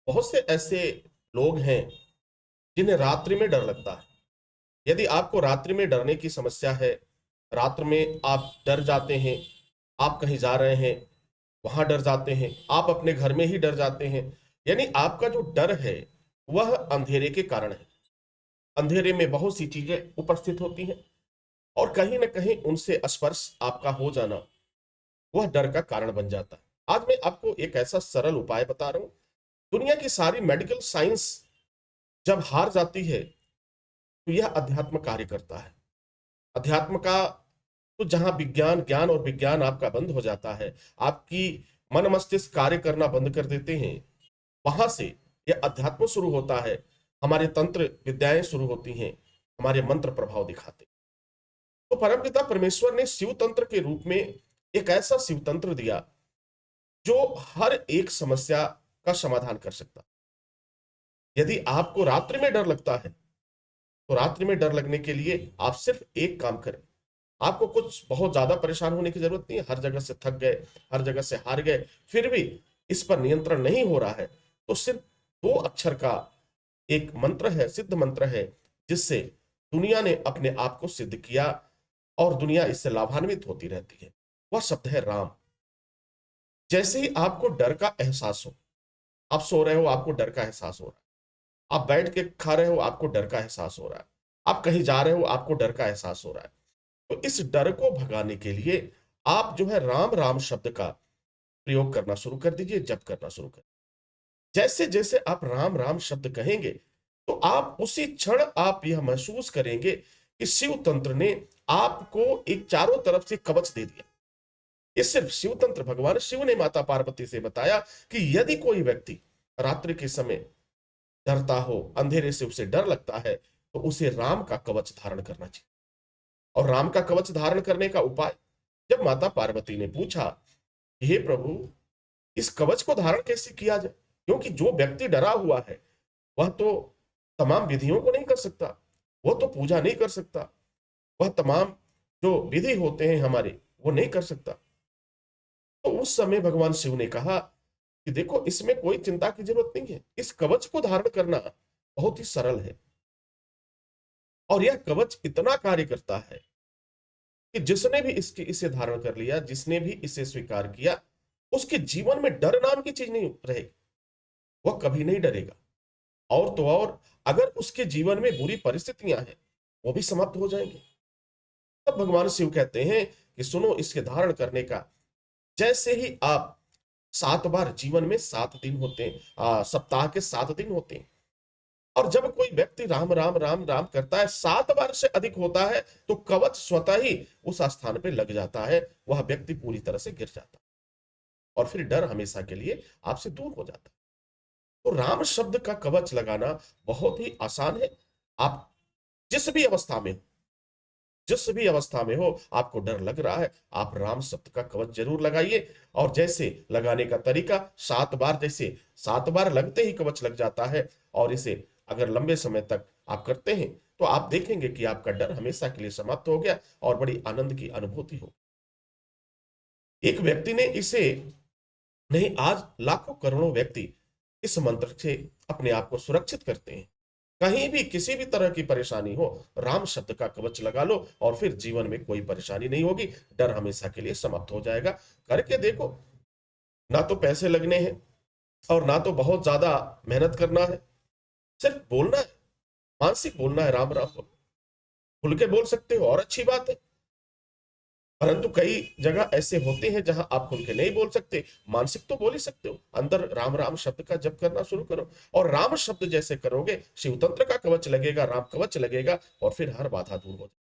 बहुत से ऐसे लोग हैं जिन्हें रात्रि में डर लगता है। यदि आपको रात्रि में डरने की समस्या है, रात्र में आप डर जाते हैं, आप कहीं जा रहे हैं, वहां डर जाते हैं, आप अपने घर में ही डर जाते हैं, यानी आपका जो डर है वह अंधेरे के कारण है। अंधेरे में बहुत सी चीजें उपस्थित होती हैं और कहीं ना कहीं उनसे स्पर्श आपका हो जाना वह डर का कारण बन जाता है। आज मैं आपको एक ऐसा सरल उपाय बता रहा हूं। दुनिया की सारी मेडिकल साइंस जब हार जाती है तो यह अध्यात्म कार्य करता है। अध्यात्म का तो जहां विज्ञान ज्ञान और विज्ञान आपका बंद हो जाता है, आपकी मन मस्तिष्क कार्य करना बंद कर देते हैं, वहां से यह अध्यात्म शुरू होता है। हमारे तंत्र विद्याएं शुरू होती हैं, हमारे मंत्र प्रभाव दिखाते हैं। तो परमपिता परमेश्वर ने शिव तंत्र के रूप में एक ऐसा शिव तंत्र दिया जो हर एक समस्या का समाधान कर सकता है। यदि आपको रात्रि में डर लगता है तो रात्रि में डर लगने के लिए आप सिर्फ एक काम करें। आपको कुछ बहुत ज्यादा परेशान होने की जरूरत नहीं है। हर जगह से थक गए, हर जगह से हार गए, फिर भी इस पर नियंत्रण नहीं हो रहा है, तो सिर्फ दो अक्षर का एक मंत्र है, सिद्ध मंत्र है, जिससे दुनिया ने अपने आप को सिद्ध किया और दुनिया इससे लाभान्वित होती रहती है। वह शब्द है राम। जैसे ही आपको डर का एहसास हो, आप सो रहे हो, आपको डर का एहसास हो रहा है, आप बैठ के खा रहे हो, आपको डर का एहसास हो रहा है, आप कहीं जा रहे हो, आपको डर का एहसास हो रहा है, तो इस डर को भगाने के लिए आप जो है राम राम शब्द का प्रयोग करना शुरू कर दीजिए, जप करना शुरू कर। जैसे जैसे आप राम राम शब्द कहेंगे तो आप उसी क्षण आप यह महसूस करेंगे कि शिव तंत्र ने आपको एक चारों तरफ से कवच दे दिया। ये सिर्फ शिव तंत्र भगवान शिव ने माता पार्वती से बताया कि यदि कोई व्यक्ति रात्रि के समय डरता हो, अंधेरे से उसे डर लगता है, तो उसे राम का कवच धारण करना चाहिए। और राम का कवच धारण करने का उपाय, जब माता पार्वती ने पूछा, हे प्रभु, इस कवच को धारण कैसे किया जाए, क्योंकि जो व्यक्ति डरा हुआ है वह तो तमाम विधियों को नहीं कर सकता, वह तो पूजा नहीं कर सकता, वह तमाम जो विधि होते हैं हमारे वो नहीं कर सकता। तो उस समय भगवान शिव ने कहा कि देखो, इसमें कोई चिंता की जरूरत नहीं है, इस कवच को धारण करना बहुत ही सरल है। और यह कवच इतना कार्य करता है कि जिसने भी इसे धारण कर लिया, जिसने भी इसे स्वीकार किया, उसके जीवन में डर नाम की चीज नहीं रहेगी। वह कभी नहीं डरेगा। और तो और, अगर उसके जीवन में बुरी परिस्थितियां हैं, वो भी समाप्त हो जाएंगे। तब भगवान शिव कहते हैं कि सुनो, इसके धारण करने का जैसे ही आप 7 बार, जीवन में 7 दिन होते हैं, सप्ताह के 7 दिन होते हैं, और जब कोई व्यक्ति राम राम राम राम करता है, 7 बार से अधिक होता है, तो कवच स्वतः ही उस स्थान पे लग जाता है, वह व्यक्ति पूरी तरह से गिर जाता है और फिर डर हमेशा के लिए आपसे दूर हो जाता है। तो राम शब्द का कवच लगाना बहुत ही आसान है। आप जिस भी अवस्था में हो, जिस भी अवस्था में हो, आपको डर लग रहा है, आप राम शब्द का कवच जरूर लगाइए। और जैसे लगाने का तरीका, 7 बार, जैसे 7 बार लगते ही कवच लग जाता है, और इसे अगर लंबे समय तक आप करते हैं तो आप देखेंगे कि आपका डर हमेशा के लिए समाप्त हो गया और बड़ी आनंद की अनुभूति हो। एक व्यक्ति ने इसे नहीं, आज लाखों करोड़ों व्यक्ति इस मंत्र से अपने आप को सुरक्षित करते हैं। कहीं भी किसी भी तरह की परेशानी हो, राम शब्द का कवच लगा लो और फिर जीवन में कोई परेशानी नहीं होगी, डर हमेशा के लिए समाप्त हो जाएगा। करके देखो। ना तो पैसे लगने हैं और ना तो बहुत ज्यादा मेहनत करना है, सिर्फ बोलना है, मानसिक बोलना है, राम राम खुल के बोल सकते हो और अच्छी बात है। परंतु कई जगह ऐसे होते हैं जहां आप खुल के नहीं बोल सकते, मानसिक तो बोल ही सकते हो। अंदर राम राम शब्द का जप करना शुरू करो, और राम शब्द जैसे करोगे, शिव तंत्र का कवच लगेगा, राम कवच लगेगा, और फिर हर बाधा दूर हो जाएगी।